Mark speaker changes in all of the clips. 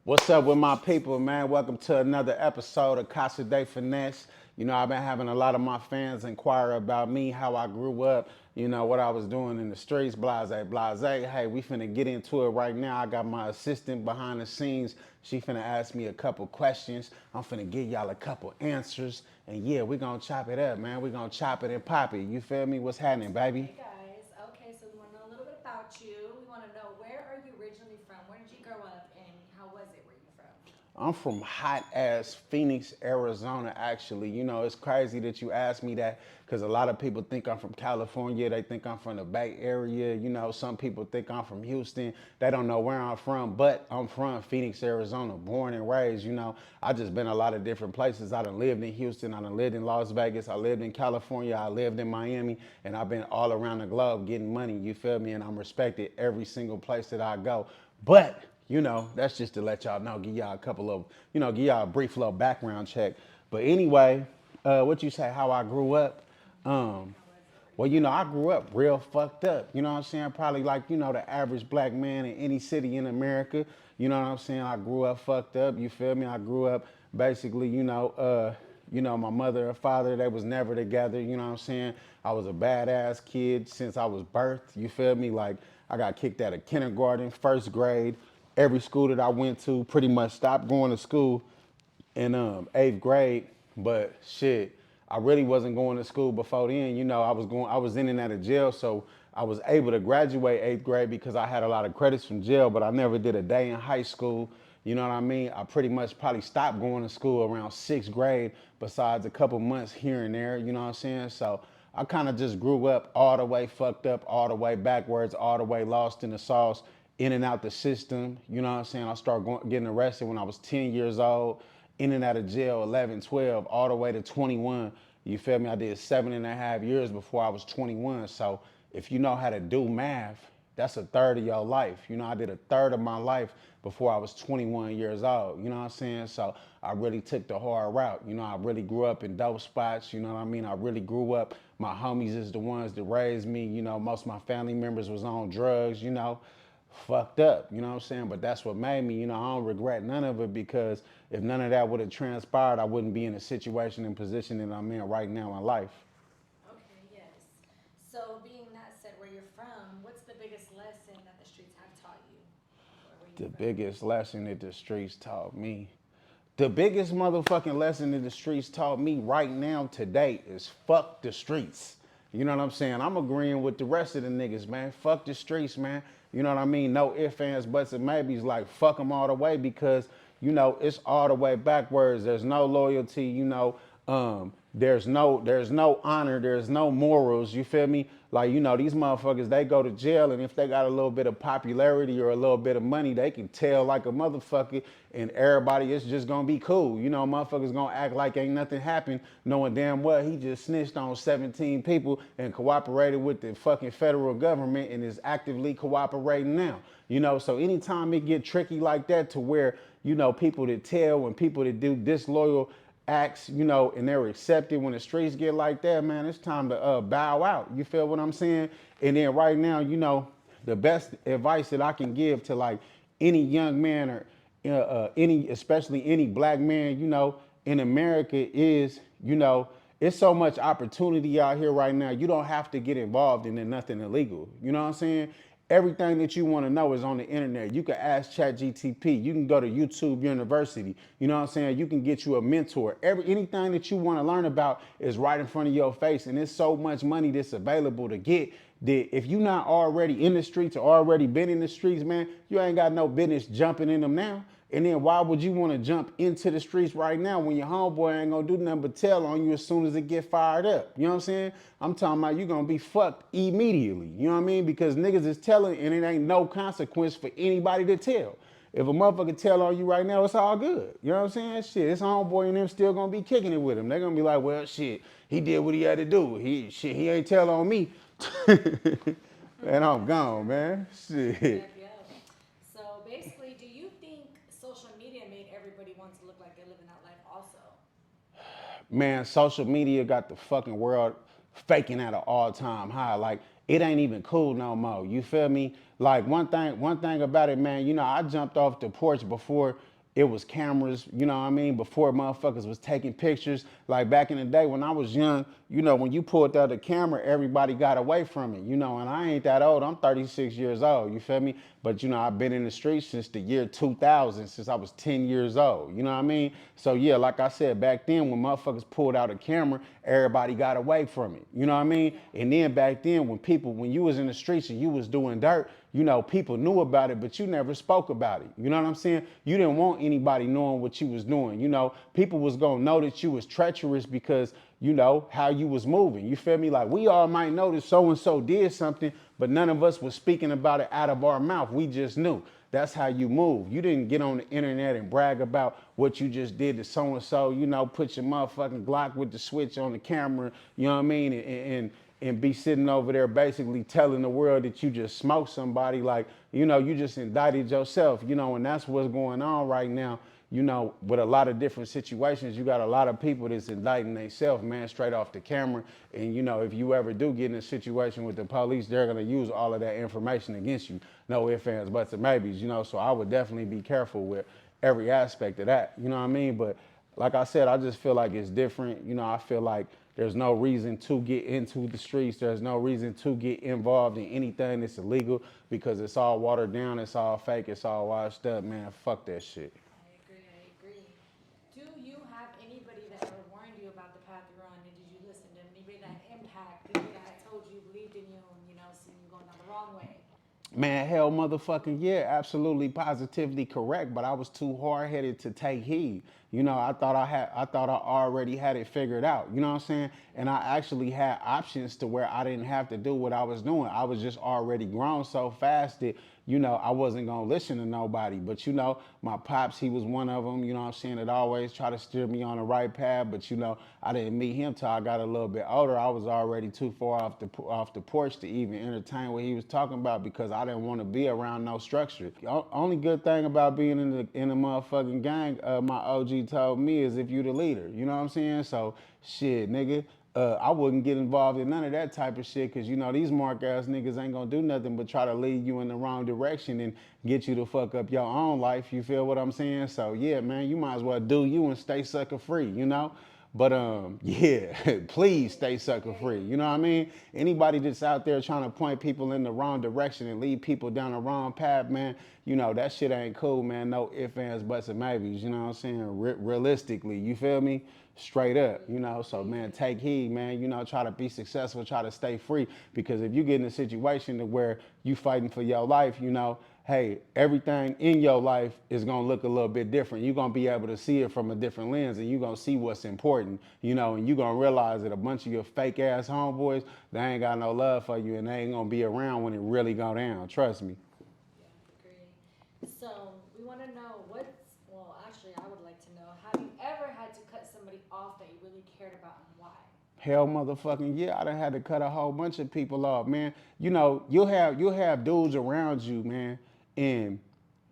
Speaker 1: What's up with my people, man? Welcome to another episode of Casa de Finesse. I've been having a lot of my fans inquire about me, how I grew up, what I was doing in the streets, blase, blase. Hey, we finna get into it right now. I got my assistant behind the scenes. She finna ask me a couple questions. I'm finna give y'all a couple answers. And yeah, we gonna chop it up, man. We gonna chop it and pop it. You feel me? What's happening, baby?
Speaker 2: Hey guys, okay, so we want to know a little bit about you. We want to know where are you originally from? Where did you grow up and how was it where you from?
Speaker 1: I'm from hot ass Phoenix, Arizona, actually. It's crazy that you asked me that because a lot of people think I'm from California. They think I'm from the Bay Area. Some people think I'm from Houston. They don't know where I'm from, but I'm from Phoenix, Arizona, born and raised. I just been a lot of different places. I done lived in Houston. I done lived in Las Vegas. I lived in California. I lived in Miami. And I've been all around the globe getting money. You feel me? And I'm respected every single place that I go. But that's just to let y'all know, give y'all a couple of, give y'all a brief little background check. But anyway, what you say, how I grew up? Um,
Speaker 2: How was it where you
Speaker 1: well,
Speaker 2: from?
Speaker 1: I grew up real fucked up. You know what I'm saying? Probably like, the average black man in any city in America. You know what I'm saying? I grew up fucked up. You feel me? I grew up basically, my mother and father, they was never together. You know what I'm saying? I was a badass kid since I was birthed. You feel me? Like I got kicked out of kindergarten, first grade. Every school that I went to pretty much stopped going to school in eighth grade, but shit, I really wasn't going to school before then. I was in and out of jail, so I was able to graduate eighth grade because I had a lot of credits from jail, but I never did a day in high school. You know what I mean? I pretty much probably stopped going to school around sixth grade, besides a couple months here and there. You know what I'm saying? So I kind of just grew up all the way fucked up, all the way backwards, all the way lost in the sauce, in and out the system. You know what I'm saying? I started getting arrested when I was 10 years old, in and out of jail 11, 12, all the way to 21. You feel me? I did 7.5 years before I was 21. So if you know how to do math, that's a third of your life. I did a third of my life before I was 21 years old. You know what I'm saying? So I really took the hard route. I really grew up in dope spots. You know what I mean? I really grew up. My homies is the ones that raised me. Most of my family members was on drugs. Fucked up, you know what I'm saying? But that's what made me, I don't regret none of it because if none of that would have transpired, I wouldn't be in the situation and position that I'm in right now in life.
Speaker 2: Okay, yes. So being that said where you're from, what's the biggest lesson that the streets have taught you? Or where you
Speaker 1: The
Speaker 2: from?
Speaker 1: biggest lesson that the streets taught me. The biggest motherfucking lesson that the streets taught me right now today is fuck the streets. You know what I'm saying? I'm agreeing with the rest of the niggas, man. Fuck the streets, man. You know what I mean? No ifs, ands, buts, and maybes. Like, fuck them all the way because, it's all the way backwards. There's no loyalty, there's no honor, there's no morals. You feel me? Like, these motherfuckers, they go to jail, and if they got a little bit of popularity or a little bit of money, they can tell like a motherfucker, and everybody is just gonna be cool. Motherfuckers gonna act like ain't nothing happened, knowing damn well he just snitched on 17 people and cooperated with the fucking federal government and is actively cooperating now. So anytime it get tricky like that to where, people that tell and people that do disloyal acts, and they're accepted when the streets get like that, man, it's time to bow out. You feel what I'm saying? And then right now, the best advice that I can give to like any young man or especially any black man, in America is, it's so much opportunity out here right now. You don't have to get involved in nothing illegal. You know what I'm saying? Everything that you want to know is on the internet. You can ask ChatGTP. You can go to YouTube University. You know what I'm saying? You can get you a mentor. Anything that you want to learn about is right in front of your face. And there's so much money that's available to get that if you're not already in the streets or already been in the streets, man, you ain't got no business jumping in them now. And then why would you want to jump into the streets right now when your homeboy ain't gonna do nothing but tell on you as soon as it get fired up? You know what I'm saying? I'm talking about you gonna be fucked immediately. You know what I mean? Because niggas is telling and it ain't no consequence for anybody to tell. If a motherfucker tell on you right now, it's all good. You know what I'm saying? Shit, his homeboy and them still gonna be kicking it with him. They're gonna be like, well, shit, he did what he had to do. He ain't tell on me. And I'm
Speaker 2: That's
Speaker 1: gone,
Speaker 2: true.
Speaker 1: man. Shit.
Speaker 2: Yep, yep. So basically, do you think social media made everybody want to look like they're living that life also?
Speaker 1: Man, social media got the fucking world faking at an all-time high. Like it ain't even cool no more. You feel me? Like one thing about it, man. I jumped off the porch before it was cameras, you know what I mean, before motherfuckers was taking pictures. Like back in the day when I was young, you know, when you pulled out the camera, everybody got away from it, you know, and I ain't that old. I'm 36 years old, you feel me? But, you know, I've been in the streets since the year 2000, since I was 10 years old, you know what I mean? So, yeah, like I said, back then when motherfuckers pulled out a camera, everybody got away from it, you know what I mean? And then back then when you was in the streets and you was doing dirt, you know, people knew about it, but you never spoke about it. You know what I'm saying? You didn't want anybody knowing what you was doing. You know, people was gonna know that you was treacherous because, you know, how you was moving. You feel me? Like we all might know that so-and-so did something, but none of us was speaking about it out of our mouth. We just knew. That's how you move. You didn't get on the internet and brag about what you just did to so-and-so, you know, put your motherfucking Glock with the switch on the camera, you know what I mean? And be sitting over there basically telling the world that you just smoked somebody. Like, you know, you just indicted yourself, you know, and that's what's going on right now, you know, with a lot of different situations. You got a lot of people that's indicting themselves, man, straight off the camera. And, you know, if you ever do get in a situation with the police, they're going to use all of that information against you. No ifs, ands, buts, or maybes, you know, so I would definitely be careful with every aspect of that, you know what I mean? But like I said, I just feel like it's different. You know, I feel like there's no reason to get into the streets. There's no reason to get involved in anything that's illegal because it's all watered down. It's all fake. It's all washed up, man. Fuck that shit.
Speaker 2: I agree. I agree. Do you have anybody that ever warned you about the path you're on? And did you listen to anybody that impact, people that told you, believed in you, and you know, seen you going down the wrong way?
Speaker 1: Man, hell motherfucking yeah, absolutely positively correct, but I was too hard headed to take heed. You know, I thought I already had it figured out. You know what I'm saying? And I actually had options to where I didn't have to do what I was doing. I was just already grown so fast that, you know, I wasn't gonna listen to nobody. But you know, my pops, he was one of them, you know what I'm saying, that always try to steer me on the right path. But you know, I didn't meet him till I got a little bit older. I was already too far off the porch to even entertain what he was talking about because I didn't want to be around no structure. Only good thing about being in the motherfucking gang, my OG told me, is if you the leader. You know what I'm saying? So shit, nigga. I wouldn't get involved in none of that type of shit because, you know, these mark ass niggas ain't gonna do nothing but try to lead you in the wrong direction and get you to fuck up your own life. You feel what I'm saying? So, yeah, man, you might as well do you and stay sucker free, you know? But yeah, please stay sucker free. You know what I mean? Anybody that's out there trying to point people in the wrong direction and lead people down the wrong path, man, you know, that shit ain't cool, man. No ifs, ands, buts, and maybes. You know what I'm saying? Realistically, you feel me? Straight up, you know. So, man, take heed, man. You know, try to be successful, try to stay free. Because if you get in a situation to where you fighting for your life, you know, hey, everything in your life is gonna look a little bit different. You're gonna be able to see it from a different lens and you're gonna see what's important, you know, and you're gonna realize that a bunch of your fake ass homeboys, they ain't got no love for you and they ain't gonna be around when it really go down. Trust me.
Speaker 2: Yeah, agree. So we want to know well, actually, I would like to know, have you ever had to cut somebody off that you really cared about and why?
Speaker 1: Hell motherfucking yeah, I done had to cut a whole bunch of people off, man. You know, you'll have dudes around you, man, and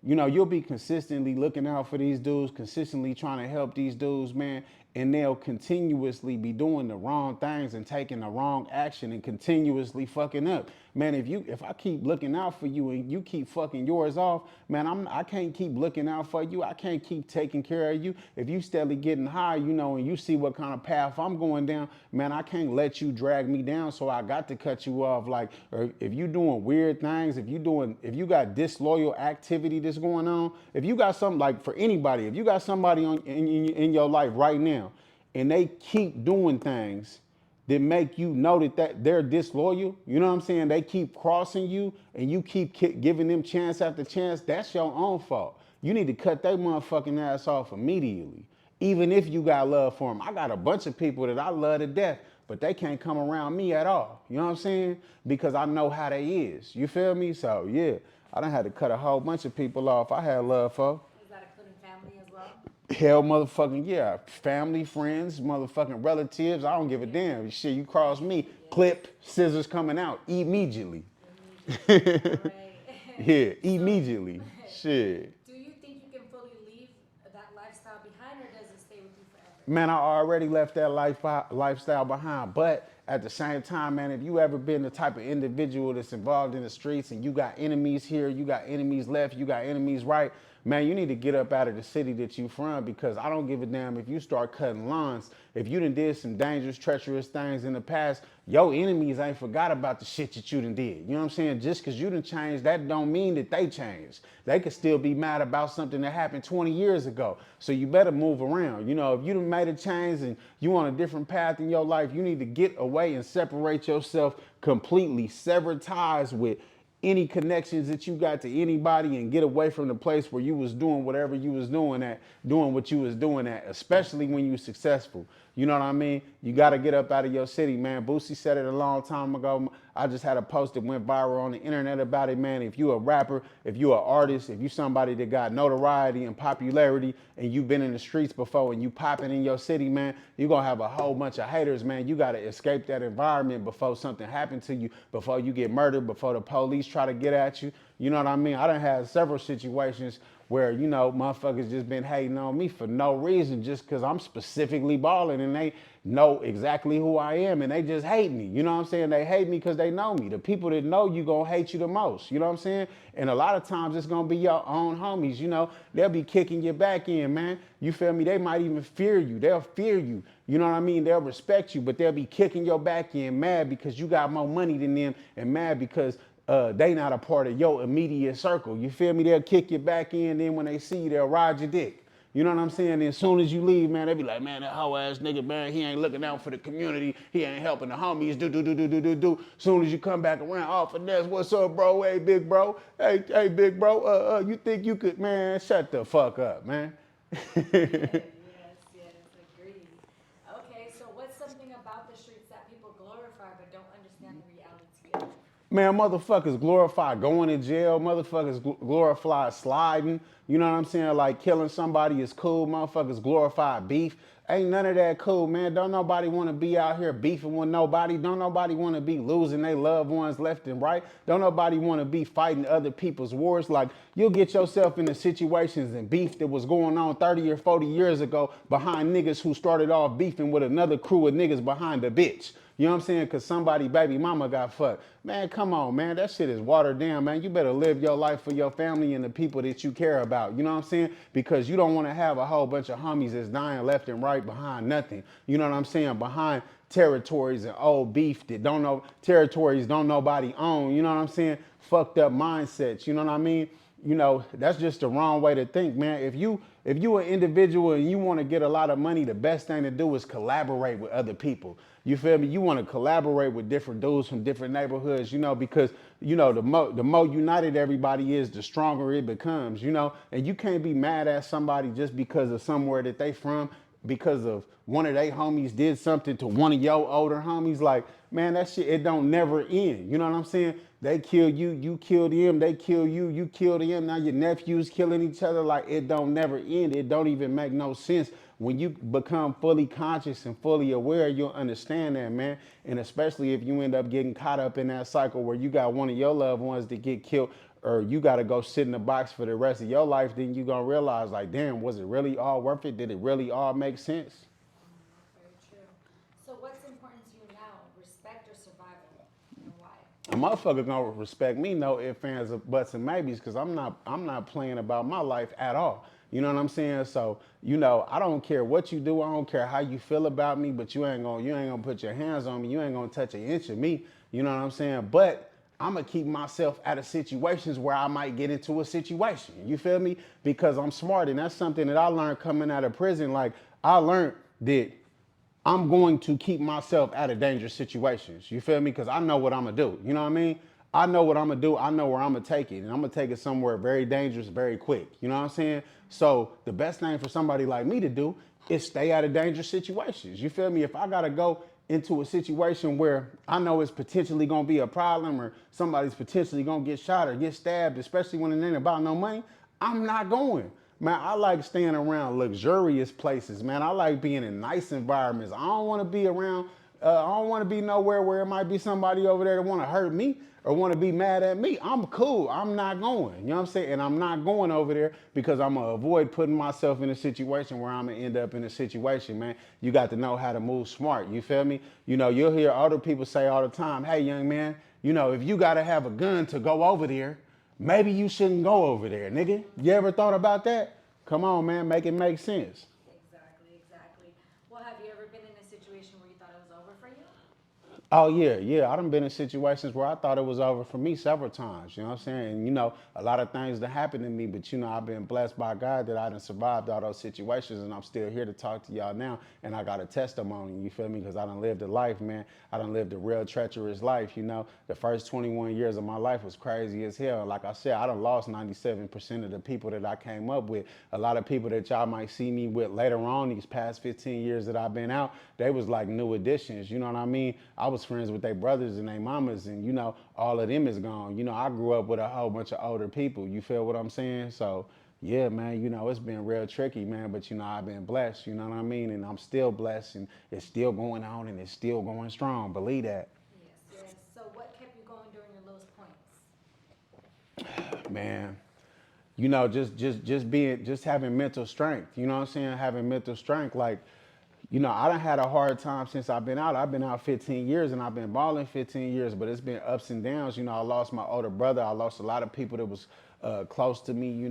Speaker 1: you know, you'll be consistently looking out for these dudes, consistently trying to help these dudes, man, and they'll continuously be doing the wrong things and taking the wrong action and continuously fucking up. Man, if I keep looking out for you and you keep fucking yours off, man, I can't keep looking out for you. I can't keep taking care of you. If you steadily getting high, you know, and you see what kind of path I'm going down, man, I can't let you drag me down. So I got to cut you off. Like, or if you doing weird things, if you got disloyal activity that's going on, if you got something, like, for anybody, if you got somebody in your life right now and they keep doing things that make you know that they're disloyal, you know what I'm saying? They keep crossing you and you keep giving them chance after chance, that's your own fault. You need to cut their motherfucking ass off immediately. Even if you got love for them. I got a bunch of people that I love to death, but they can't come around me at all. You know what I'm saying? Because I know how they is. You feel me? So yeah, I done had to cut a whole bunch of people off I had love for.
Speaker 2: Is that including family as well?
Speaker 1: Hell motherfucking yeah. Family, friends, motherfucking relatives. I don't give a damn. Shit, you cross me, clip, scissors coming out immediately.
Speaker 2: Immediately. Right.
Speaker 1: Yeah,
Speaker 2: So,
Speaker 1: immediately. Shit.
Speaker 2: do you think you can fully leave that lifestyle behind, or does it stay with you forever?
Speaker 1: Man, I already left that lifestyle behind. But at the same time, man, if you ever been the type of individual that's involved in the streets and you got enemies here, you got enemies left, you got enemies right, man, you need to get up out of the city that you from, because I don't give a damn if you start cutting lawns. If you done did some dangerous, treacherous things in the past, your enemies ain't forgot about the shit that you done did. You know what I'm saying? Just because you done changed, that don't mean that they changed. They could still be mad about something that happened 20 years ago. So you better move around. You know, if you done made a change and you on a different path in your life, you need to get away and separate yourself completely. Sever ties with any connections that you got to anybody, and get away from the place where you was doing whatever you was doing what you was doing at, especially when you successful. You know what I mean? You got to get up out of your city, man. Boosie said it a long time ago. I just had a post that went viral on the internet about it, man. If you a rapper, if you an artist, if you somebody that got notoriety and popularity, and you've been in the streets before and you popping in your city, man, you're going to have a whole bunch of haters, man. You got to escape that environment before something happened to you, before you get murdered, before the police try to get at you. You know what I mean? I done had several situations where, you know, motherfuckers just been hating on me for no reason, just because I'm specifically balling and they know exactly who I am and they just hate me. You know what I'm saying? They hate me because they know me. The people that know you gonna hate you the most. You know what I'm saying? And a lot of times it's gonna be your own homies. You know, they'll be kicking your back in, man. You feel me? They might even fear you. They'll fear you. You know what I mean? They'll respect you, but they'll be kicking your back in mad because you got more money than them, and mad because they not a part of your immediate circle. You feel me? They'll kick you back in, then when they see you, they'll ride your dick. You know what I'm saying? And as soon as you leave, man, they be like, man, that hoe ass nigga, man, he ain't looking out for the community. He ain't helping the homies. Do. Soon as you come back around, oh, finesse, what's up, bro? Hey, big bro. Hey, big bro. You think you could, man? Shut the fuck up, man.
Speaker 2: Yes, agreed. Okay, so what's something about the streets that people glorify but don't understand the reality of?
Speaker 1: Man, motherfuckers glorify going to jail. Motherfuckers glorify sliding. You know what I'm saying? Like killing somebody is cool. Motherfuckers glorify beef. Ain't none of that cool, man. Don't nobody want to be out here beefing with nobody. Don't nobody want to be losing their loved ones left and right. Don't nobody want to be fighting other people's wars. Like, you'll get yourself into situations and beef that was going on 30 or 40 years ago behind niggas who started off beefing with another crew of niggas behind a bitch. You know what I'm saying? Because somebody baby mama got fucked. Man, come on, man. That shit is watered down, man. You better live your life for your family and the people that you care about. You know what I'm saying? Because you don't want to have a whole bunch of homies that's dying left and right behind nothing. You know what I'm saying? Behind territories and old beef that don't know, territories don't nobody own. You know what I'm saying? Fucked up mindsets. You know what I mean? You know, that's just the wrong way to think, man. If you an individual and you want to get a lot of money, the best thing to do is collaborate with other people. You feel me? You want to collaborate with different dudes from different neighborhoods, you know, because, you know, the more united everybody is, the stronger it becomes, you know. And you can't be mad at somebody just because of somewhere that they from, because of one of their homies did something to one of your older homies. Like, man, that shit, it don't never end. You know what I'm saying? They kill you, you kill them, they kill you, you kill them. Now your nephews killing each other. Like, it don't never end. It don't even make no sense. When you become fully conscious and fully aware, you'll understand that, man. And especially if you end up getting caught up in that cycle where you got one of your loved ones that get killed, or you got to go sit in the box for the rest of your life, then you going to realize, like, damn, was it really all worth it? Did it really all make sense?
Speaker 2: Very true. So what's important to you now, respect or survival, and why?
Speaker 1: A motherfucker gonna respect me, no ifs, ands, or buts, and maybes, because I'm not playing about my life at all. You know what I'm saying? So, you know, I don't care what you do, I don't care how you feel about me, but you ain't gonna put your hands on me, you ain't gonna touch an inch of me. You know what I'm saying? But I'm gonna keep myself out of situations where I might get into a situation. You feel me? Because I'm smart, and that's something that I learned coming out of prison. Like, I learned that I'm going to keep myself out of dangerous situations. You feel me? Because I know what I'm going to do. You know what I mean? I know what I'm going to do. I know where I'm going to take it. And I'm going to take it somewhere very dangerous, very quick. You know what I'm saying? So the best thing for somebody like me to do is stay out of dangerous situations. You feel me? If I got to go into a situation where I know it's potentially going to be a problem, or somebody's potentially going to get shot or get stabbed, especially when it ain't about no money, I'm not going. Man, I like staying around luxurious places, man. I like being in nice environments. I don't want to be around, I don't want to be nowhere where it might be somebody over there that want to hurt me or want to be mad at me. I'm cool. I'm not going. You know what I'm saying? And I'm not going over there because I'm going to avoid putting myself in a situation where I'm going to end up in a situation, man. You got to know how to move smart. You feel me? You know, you'll hear other people say all the time, hey, young man, you know, if you got to have a gun to go over there, Maybe you shouldn't go over there, nigga. You ever thought about that? Come on, man, make it make sense.
Speaker 2: Exactly, exactly. Well, have you ever been in a situation where you thought it was over for you?
Speaker 1: Oh yeah, yeah. I done been in situations where I thought it was over for me several times. You know what I'm saying? And, a lot of things that happened to me, but I've been blessed by God that I done survived all those situations, and I'm still here to talk to y'all now. And I got a testimony. You feel me? Because I done lived a life, man. I done lived a real treacherous life. The first 21 years of my life was crazy as hell. Like I said, I done lost 97% of the people that I came up with. A lot of people that y'all might see me with later on these past 15 years that I've been out, they was like new additions. You know what I mean? I was friends with their brothers and their mamas, and all of them is gone. I grew up with a whole bunch of older people. You feel what I'm saying? So yeah, man, it's been real tricky, man, but I've been blessed, you know what I mean? And I'm still blessed, and it's still going on, and it's still going strong. Believe that.
Speaker 2: Yes, yes. So what kept you going during your lowest points?
Speaker 1: Man, just having mental strength. You know what I'm saying? Having mental strength. Like, I done had a hard time since I've been out. I've been out 15 years and I've been balling 15 years, but it's been ups and downs. I lost my older brother. I lost a lot of people that was close to me.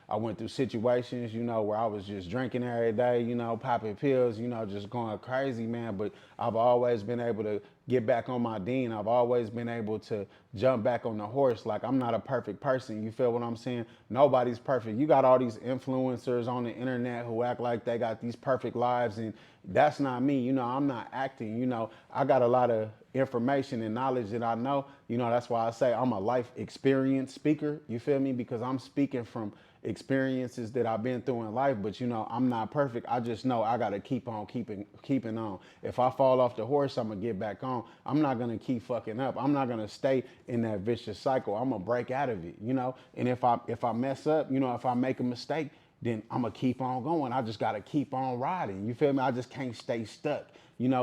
Speaker 1: I went through situations, where I was just drinking every day, popping pills, just going crazy, man. But I've always been able to get back on my dean. I've always been able to jump back on the horse. Like, I'm not a perfect person. You feel what I'm saying? Nobody's perfect. You got all these influencers on the internet who act like they got these perfect lives, and that's not me. I'm not acting. I got a lot of information and knowledge that I know. That's why I say I'm a life experience speaker. You feel me? Because I'm speaking from experiences that I've been through in life, but I'm not perfect. I just know I gotta keep on keeping on. If I fall off the horse, I'm gonna get back on. I'm not gonna keep fucking up. I'm not gonna stay in that vicious cycle. I'm gonna break out of it. And if I mess up, if I make a mistake, then I'm gonna keep on going. I just gotta keep on riding. You feel me? I just can't stay stuck.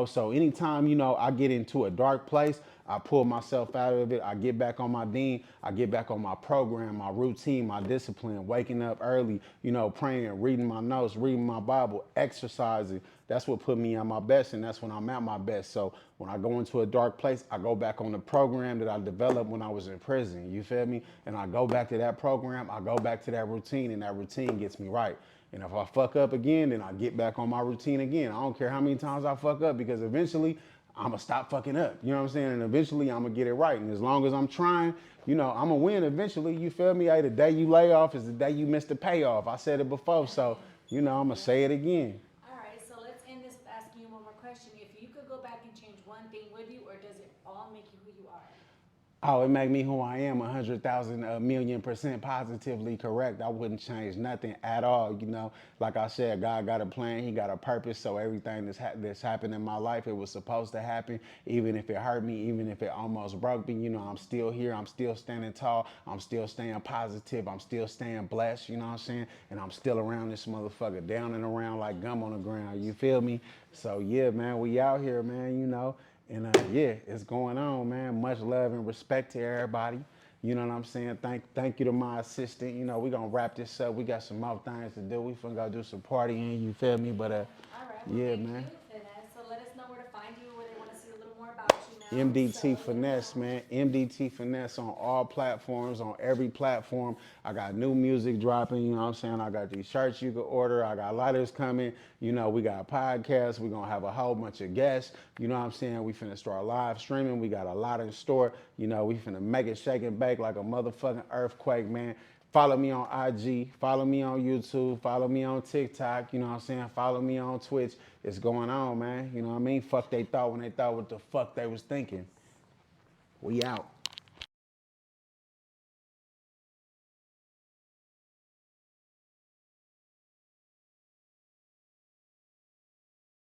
Speaker 1: So anytime, I get into a dark place, I pull myself out of it. I get back on my dean. I get back on my program, my routine, my discipline, waking up early, praying, reading my notes, reading my Bible, exercising. That's what put me at my best, and that's when I'm at my best. So when I go into a dark place, I go back on the program that I developed when I was in prison. You feel me? And I go back to that program. I go back to that routine, and that routine gets me right. And if I fuck up again, then I get back on my routine again. I don't care how many times I fuck up, because eventually I'm gonna stop fucking up. You know what I'm saying? And eventually I'm gonna get it right. And as long as I'm trying, I'm gonna win eventually. You feel me? Hey, the day you lay off is the day you miss the payoff. I said it before, so I'm gonna say it again.
Speaker 2: All right, so let's end this with asking you one more question. If you could go back and change one thing, would you, or does it all make you who you are?
Speaker 1: Oh, it make me who I am 100,000, a million percent positively correct. I wouldn't change nothing at all. Like I said, God got a plan. He got a purpose. So everything that's happened in my life, it was supposed to happen. Even if it hurt me, even if it almost broke me, I'm still here. I'm still standing tall. I'm still staying positive. I'm still staying blessed. You know what I'm saying? And I'm still around this motherfucker, down and around like gum on the ground. You feel me? So yeah, man, we out here, man. And yeah, it's going on, man. Much love and respect to everybody. You know what I'm saying? Thank you to my assistant. We gonna wrap this up. We got some more things to do. We finna go do some partying. You feel me? But
Speaker 2: All right, well,
Speaker 1: yeah,
Speaker 2: thank
Speaker 1: man.
Speaker 2: you, Finesse. So let us know where to find you, where they want to see a little more about you now.
Speaker 1: MDT
Speaker 2: So let them
Speaker 1: Finesse,
Speaker 2: know.
Speaker 1: man. MDT Finesse on all platforms, on every platform. I got new music dropping, you know what I'm saying? I got these shirts you can order. I got lighters coming. We got a podcast. We're going to have a whole bunch of guests. You know what I'm saying? We finna start live streaming. We got a lot in store. We finna make it shake and bake like a motherfucking earthquake, man. Follow me on IG, follow me on YouTube, follow me on TikTok, you know what I'm saying? Follow me on Twitch. It's going on, man. You know what I mean? Fuck they thought when they thought what the fuck they was thinking. We out.